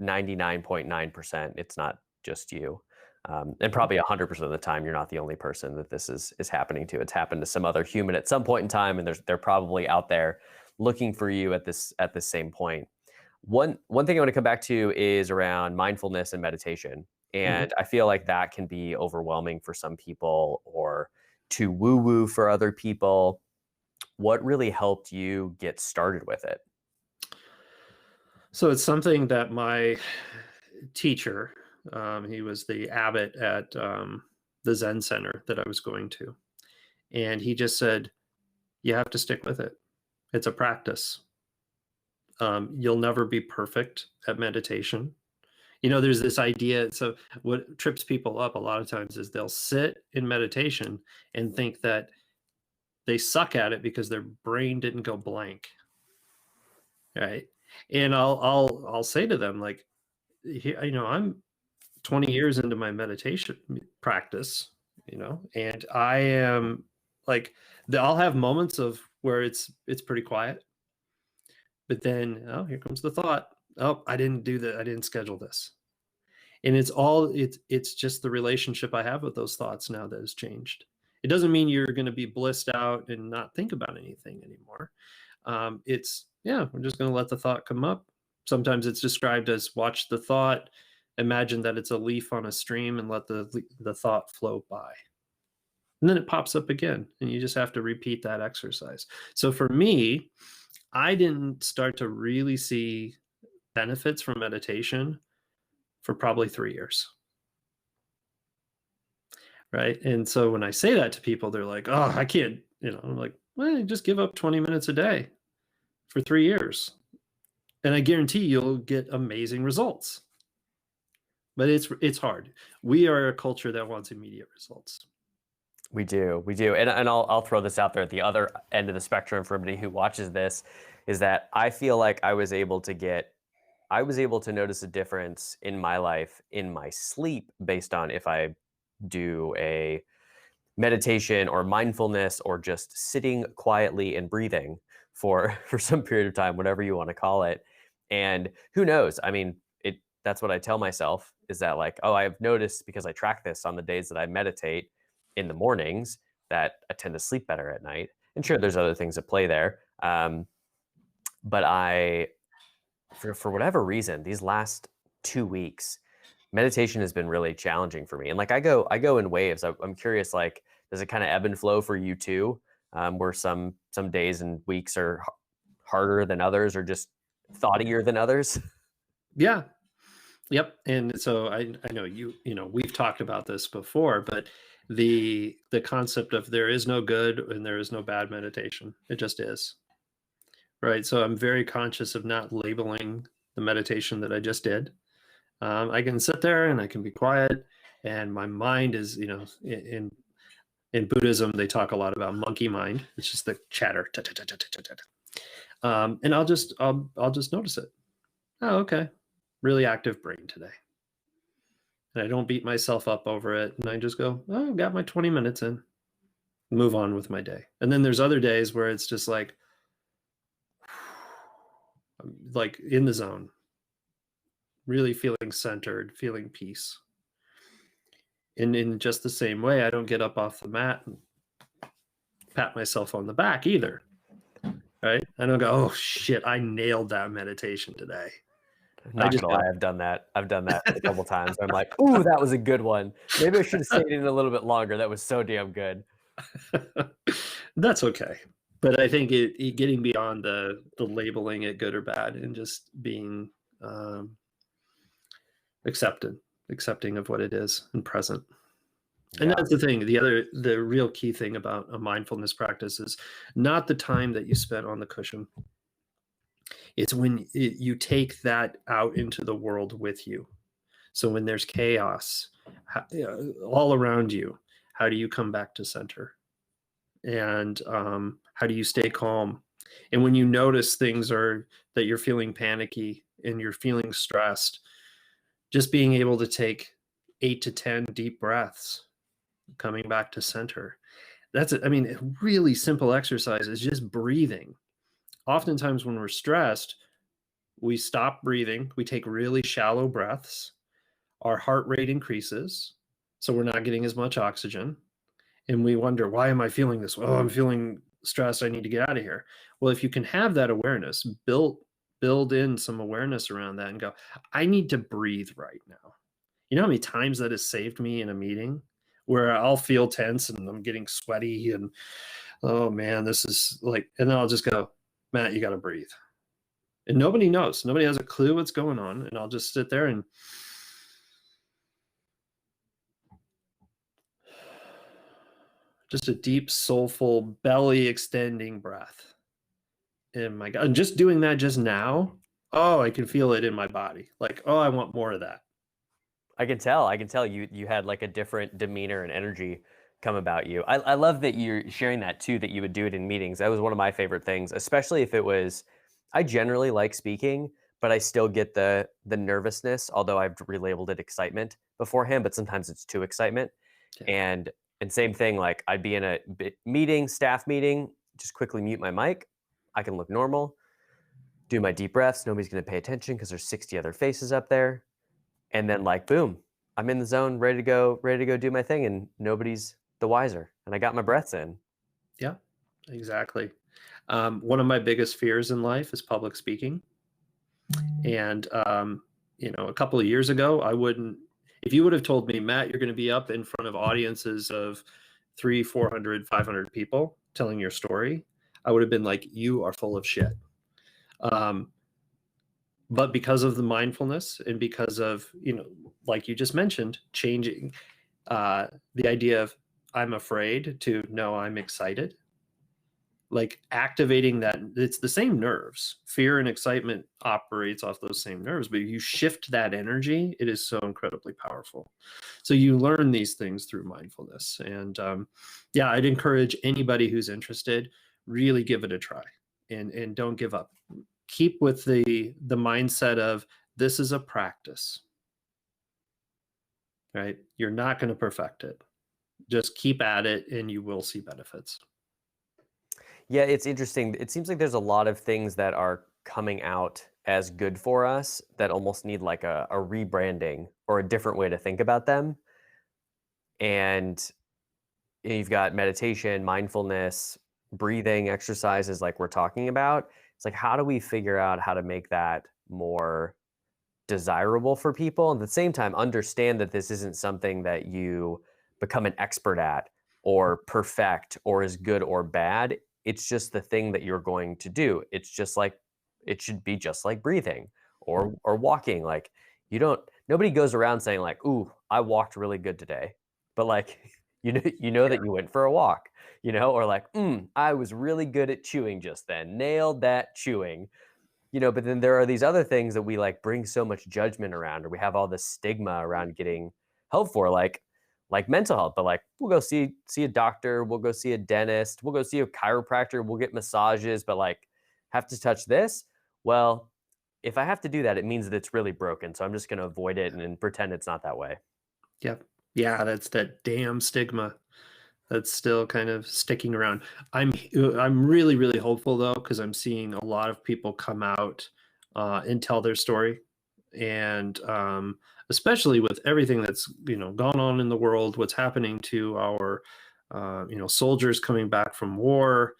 99.9%. It's not just you, and probably 100% of the time, you're not the only person that this is happening to. It's happened to some other human at some point in time, and they're probably out there looking for you at this same point. One thing I want to come back to is around mindfulness and meditation. And I feel like that can be overwhelming for some people or too woo-woo for other people. What really helped you get started with it? So it's something that my teacher, he was the abbot at the Zen center that I was going to. And he just said, you have to stick with it. It's a practice. You'll never be perfect at meditation. There's this idea. So what trips people up a lot of times is they'll sit in meditation and think that they suck at it because their brain didn't go blank. Right. And I'll say to them, like, I'm 20 years into my meditation practice, and I am like, I'll have moments of where it's pretty quiet, but then, oh, here comes the thought. Oh, I didn't do that. I didn't schedule this. And it's just the relationship I have with those thoughts now that has changed. It doesn't mean you're going to be blissed out and not think about anything anymore. We're just going to let the thought come up. Sometimes it's described as watch the thought, imagine that it's a leaf on a stream, and let the thought float by. And then it pops up again, and you just have to repeat that exercise. So for me, I didn't start to really see benefits from meditation for probably 3 years. Right. And so when I say that to people, they're like, oh, I can't, I'm like, well, just give up 20 minutes a day for 3 years. And I guarantee you'll get amazing results. But it's hard. We are a culture that wants immediate results. We do. And I'll throw this out there at the other end of the spectrum for everybody who watches this, is that I feel like I was able to get I was able to notice a difference in my life in my sleep based on if I do a meditation or mindfulness or just sitting quietly and breathing for for some period of time, whatever you want to call it. And who knows? I mean, it that's what I tell myself is that like, oh, I've noticed because I track this on the days that I meditate in the mornings that I tend to sleep better at night. And sure, there's other things at play there. But I for whatever reason, these last 2 weeks, meditation has been really challenging for me. And like I go in waves. I'm curious, like, does it kind of ebb and flow for you too? Where some days and weeks are harder than others, or just thoughtier than others? Yeah. Yep. And so I know we've talked about this before, but the concept of there is no good and there is no bad meditation. It just is. Right. So I'm very conscious of not labeling the meditation that I just did. I can sit there and I can be quiet, and my mind is, in Buddhism, they talk a lot about monkey mind. It's just the chatter. And I'll just notice it. Oh, okay. Really active brain today. And I don't beat myself up over it. And I just go, oh, I've got my 20 minutes in, move on with my day. And then there's other days where it's just like in the zone, really feeling centered, feeling peace. And in just the same way, I don't get up off the mat and pat myself on the back either. Right? I don't go, oh shit, I nailed that meditation today. Not gonna lie, I've done that. I've done that a couple times. I'm like, ooh, that was a good one. Maybe I should have stayed in a little bit longer. That was so damn good. That's okay. But I think getting beyond the labeling it good or bad and just being accepting of what it is and present. And that's the thing. The real key thing about a mindfulness practice is not the time that you spent on the cushion. It's when you take that out into the world with you. So when there's chaos all around you, how do you come back to center? And how do you stay calm? And when you notice things that you're feeling panicky and you're feeling stressed, just being able to take 8 to 10 deep breaths, coming back to center. A really simple exercise is just breathing. Oftentimes when we're stressed, we stop breathing, we take really shallow breaths, our heart rate increases, so we're not getting as much oxygen, and we wonder, why am I feeling this? Oh, I'm feeling stressed, I need to get out of here. Well, if you can have that awareness, build in some awareness around that and go, I need to breathe right now. You know how many times that has saved me in a meeting where I'll feel tense and I'm getting sweaty and, oh man, this is like, and then I'll just go, Matt, you got to breathe. And nobody knows. Nobody has a clue what's going on. And I'll just sit there and just a deep, soulful, belly extending breath. And my God, and just doing that just now, oh, I can feel it in my body. Like, oh, I want more of that. I can tell you had like a different demeanor and energy come about you. I love that you're sharing that too, that you would do it in meetings. That was one of my favorite things, especially if it was, I generally like speaking, but I still get the nervousness, although I've relabeled it excitement beforehand, but sometimes it's too excitement. Yeah. And same thing, like I'd be in a meeting, staff meeting, just quickly mute my mic. I can look normal, do my deep breaths. Nobody's going to pay attention because there's 60 other faces up there. And then like, boom, I'm in the zone, ready to go do my thing, and nobody's the wiser. And I got my breaths in. Yeah, exactly. One of my biggest fears in life is public speaking. And, a couple of years ago, if you would have told me, Matt, you're going to be up in front of audiences of 300, 400, 500 people telling your story, I would have been like, you are full of shit. But because of the mindfulness and because of, like you just mentioned, changing the idea of I'm afraid to no, I'm excited, like activating that, it's the same nerves. Fear and excitement operates off those same nerves, but you shift that energy, it is so incredibly powerful. So you learn these things through mindfulness. And I'd encourage anybody who's interested, really give it a try and don't give up. keep with the mindset of this is a practice, right? You're not going to perfect it. Just keep at it and you will see benefits. Yeah, it's interesting. It seems like there's a lot of things that are coming out as good for us that almost need like a rebranding or a different way to think about them. And you've got meditation, mindfulness, breathing exercises like we're talking about. It's like, how do we figure out how to make that more desirable for people, and at the same time understand that this isn't something that you become an expert at or perfect or is good or bad. It's just the thing that you're going to do. It's just like it should be just like breathing or walking. Like nobody goes around saying like, "Ooh, I walked really good today." But like you know that you went for a walk, or like, I was really good at chewing just then. Nailed that chewing. But then there are these other things that we like bring so much judgment around, or we have all this stigma around getting help for, like mental health. But like, we'll go see a doctor, we'll go see a dentist, we'll go see a chiropractor, we'll get massages, but like, have to touch this? Well, if I have to do that, it means that it's really broken. So I'm just going to avoid it and pretend it's not that way. Yep. Yeah, that's that damn stigma that's still kind of sticking around. I'm really really hopeful though, because I'm seeing a lot of people come out and tell their story, and especially with everything that's gone on in the world, what's happening to our soldiers coming back from war.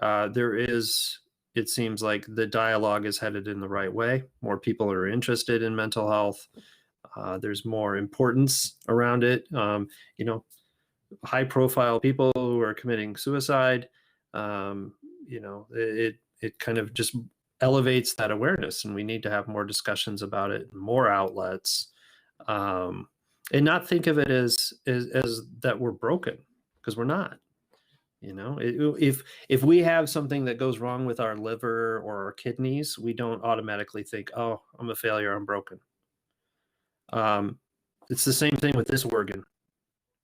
There is, it seems like the dialogue is headed in the right way. More people are interested in mental health. There's more importance around it. High profile people who are committing suicide, it kind of just elevates that awareness, and we need to have more discussions about it, more outlets, and not think of it as that we're broken, because we're not. If we have something that goes wrong with our liver or our kidneys, we don't automatically think, oh, I'm a failure, I'm broken. It's the same thing with this organ.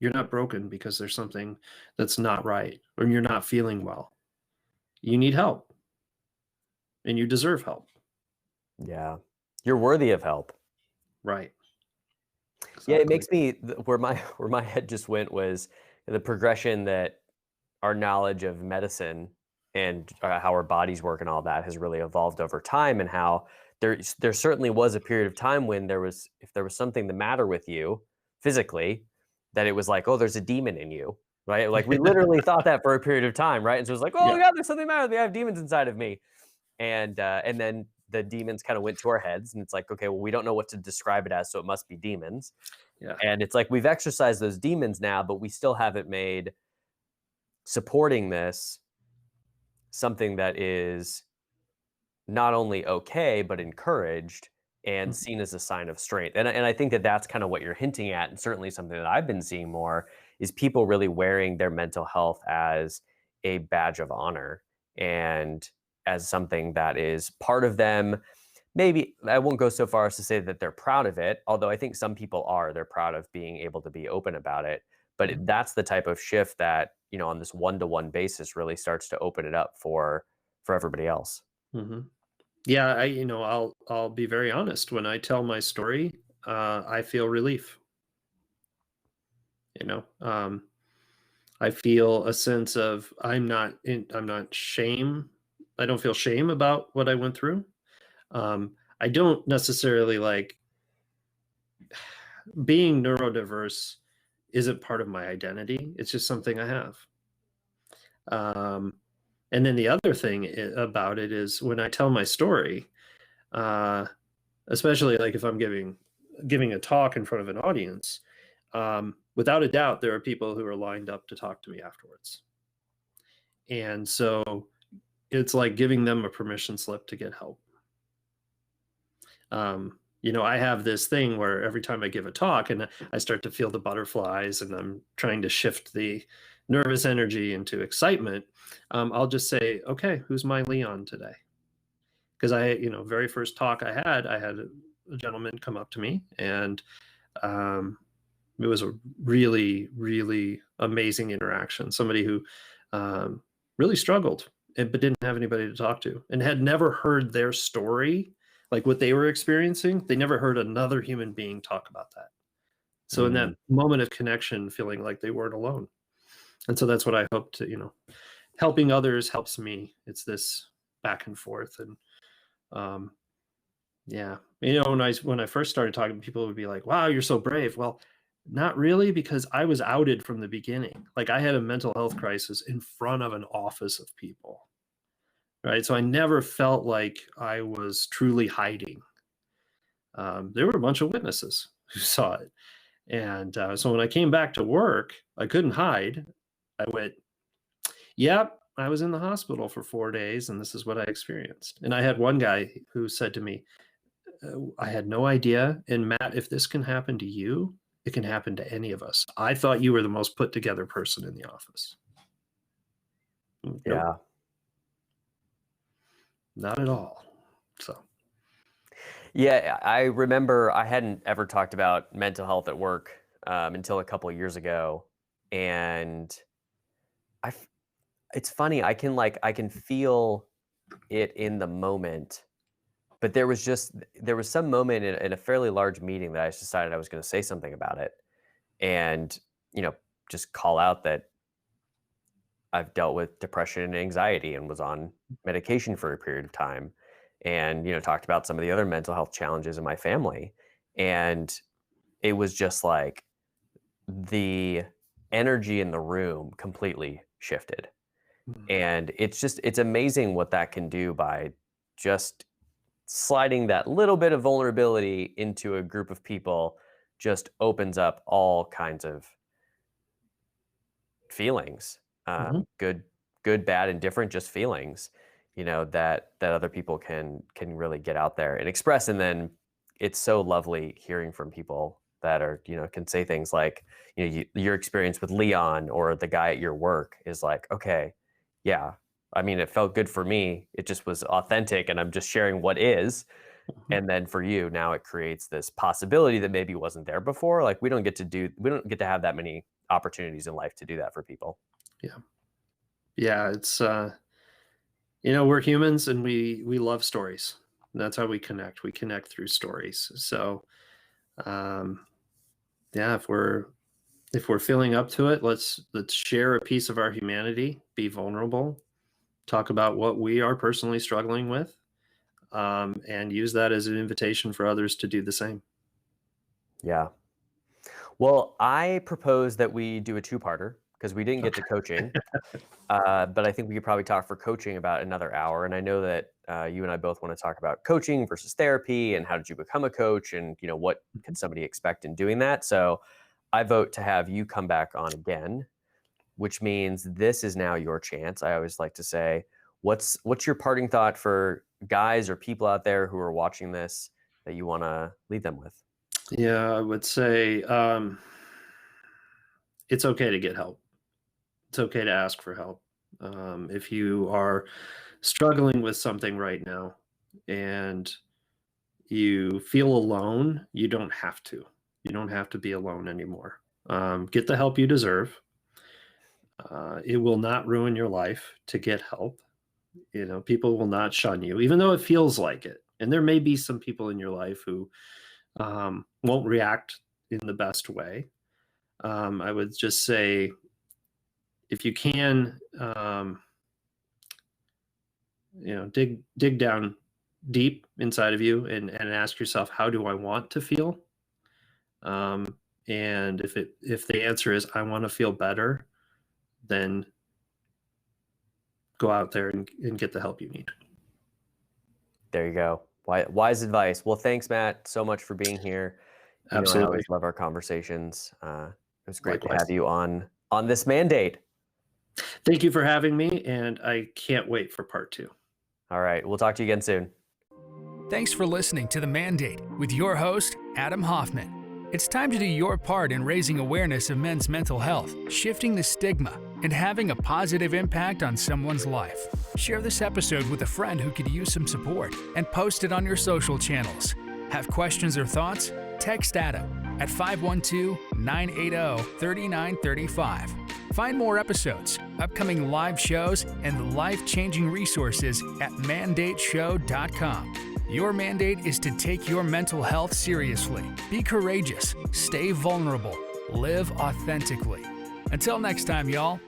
You're not broken because there's something that's not right, or you're not feeling well. You need help, and you deserve help. Yeah. You're worthy of help. Right. Yeah, it Exactly. makes me where my head just went was the progression that our knowledge of medicine and how our bodies work and all that has really evolved over time, and how there certainly was a period of time when if there was something the matter with you physically, that it was like, oh, there's a demon in you, right? Like we literally thought that for a period of time, right? And so it was like, oh Yeah. my God, there's something the matter with me. I have demons inside of me. And then the demons kind of went to our heads, and it's like, okay, well, we don't know what to describe it as, so it must be demons. Yeah. And it's like we've exercised those demons now, but we still haven't made supporting this something that is not only okay, but encouraged and Mhm. seen as a sign of strength. And I think that that's kind of what you're hinting at, and certainly something that I've been seeing more is people really wearing their mental health as a badge of honor and as something that is part of them. Maybe I won't go so far as to say that they're proud of it, although I think some people are. They're proud of being able to be open about it. But Mhm. that's the type of shift that, on this one-to-one basis really starts to open it up for everybody else. Mhm. Yeah, I'll be very honest. When I tell my story, I feel relief. You know, I feel a sense of I'm not shame. I don't feel shame about what I went through. I don't necessarily like being neurodiverse isn't part of my identity. It's just something I have. Um, and then the other thing about it is when I tell my story, uh, especially like if I'm giving a talk in front of an audience, without a doubt, there are people who are lined up to talk to me afterwards. And so it's like giving them a permission slip to get help. I have this thing where every time I give a talk and I start to feel the butterflies and I'm trying to shift the nervous energy into excitement, I'll just say, okay, who's my Leon today? Because very first talk I had a gentleman come up to me, and um, it was a really, really amazing interaction. Somebody who really struggled. but didn't have anybody to talk to, and had never heard their story, like what they were experiencing. They never heard another human being talk about that. So in that Mm, moment of connection, feeling like they weren't alone. And so that's what I hope to, helping others helps me. It's this back and forth. And um, yeah, when I first started talking, people would be like, "Wow, you're so brave." Well, not really, because I was outed from the beginning. Like, I had a mental health crisis in front of an office of people, right? So I never felt like I was truly hiding. There were a bunch of witnesses who saw it. And so when I came back to work, I couldn't hide. I went, "Yep, I was in the hospital for 4 days, and this is what I experienced." And I had one guy who said to me, "I had no idea. And Matt, if this can happen to you, it can happen to any of us. I thought you were the most put together person in the office." Nope, yeah. not at all. So, Yeah, I remember I hadn't ever talked about mental health at work until a couple of years ago, and I. It's funny. I can feel it in the moment, but there was some moment in a fairly large meeting that I just decided I was going to say something about it, and you know, just call out that I've dealt with depression and anxiety and was on medication for a period of time, and talked about some of the other mental health challenges in my family, and it was just like the energy in the room completely shifted. mm, And it's amazing what that can do by just sliding that little bit of vulnerability into a group of people just opens up all kinds of feelings, mhm, good, bad, and different, just feelings, that other people can really get out there and express. And then it's so lovely hearing from people that are, can say things like, your experience with Leon or the guy at your work is like, okay, yeah, I mean, it felt good for me. It just was authentic, and I'm just sharing what is. mhm. And then for you, now it creates this possibility that maybe wasn't there before. Like we don't get to have that many opportunities in life to do that for people. Yeah. Yeah, it's we're humans, and we love stories. That's how we connect. We connect through stories. So, um yeah, if we're feeling up to it, let's share a piece of our humanity, be vulnerable, talk about what we are personally struggling with, and use that as an invitation for others to do the same. Yeah. Well, I propose that we do a two-parter because we didn't get to Okay. coaching. But I think we could probably talk for coaching about another hour. And I know that you and I both want to talk about coaching versus therapy and how did you become a coach, and what can somebody expect in doing that. So I vote to have you come back on again, which means this is now your chance. I always like to say, what's your parting thought for guys or people out there who are watching this that you want to leave them with? Yeah, I would say it's okay to get help. It's okay to ask for help. If you are struggling with something right now and you feel alone, you don't have to. You don't have to be alone anymore. Get the help you deserve. It will not ruin your life to get help. People will not shun you, even though it feels like it. And there may be some people in your life who won't react in the best way. I would just say, if you can, dig down deep inside of you, and ask yourself, how do I want to feel? And if the answer is I want to feel better, then go out there and get the help you need. There you go. Wise advice. Well, thanks, Matt, so much for being here. I Absolutely. always love our conversations. It was great to Likewise. have you on this mandate. Thank you for having me, and I can't wait for part two. All right, we'll talk to you again soon. Thanks for listening to The Mandate with your host, Adam Hoffman. It's time to do your part in raising awareness of men's mental health, shifting the stigma, and having a positive impact on someone's life. Share this episode with a friend who could use some support and post it on your social channels. Have questions or thoughts? Text Adam at 512-980-3935. Find more episodes upcoming live shows, and life-changing resources at mandateshow.com. Your mandate is to take your mental health seriously. Be courageous, stay vulnerable, live authentically. Until next time, y'all.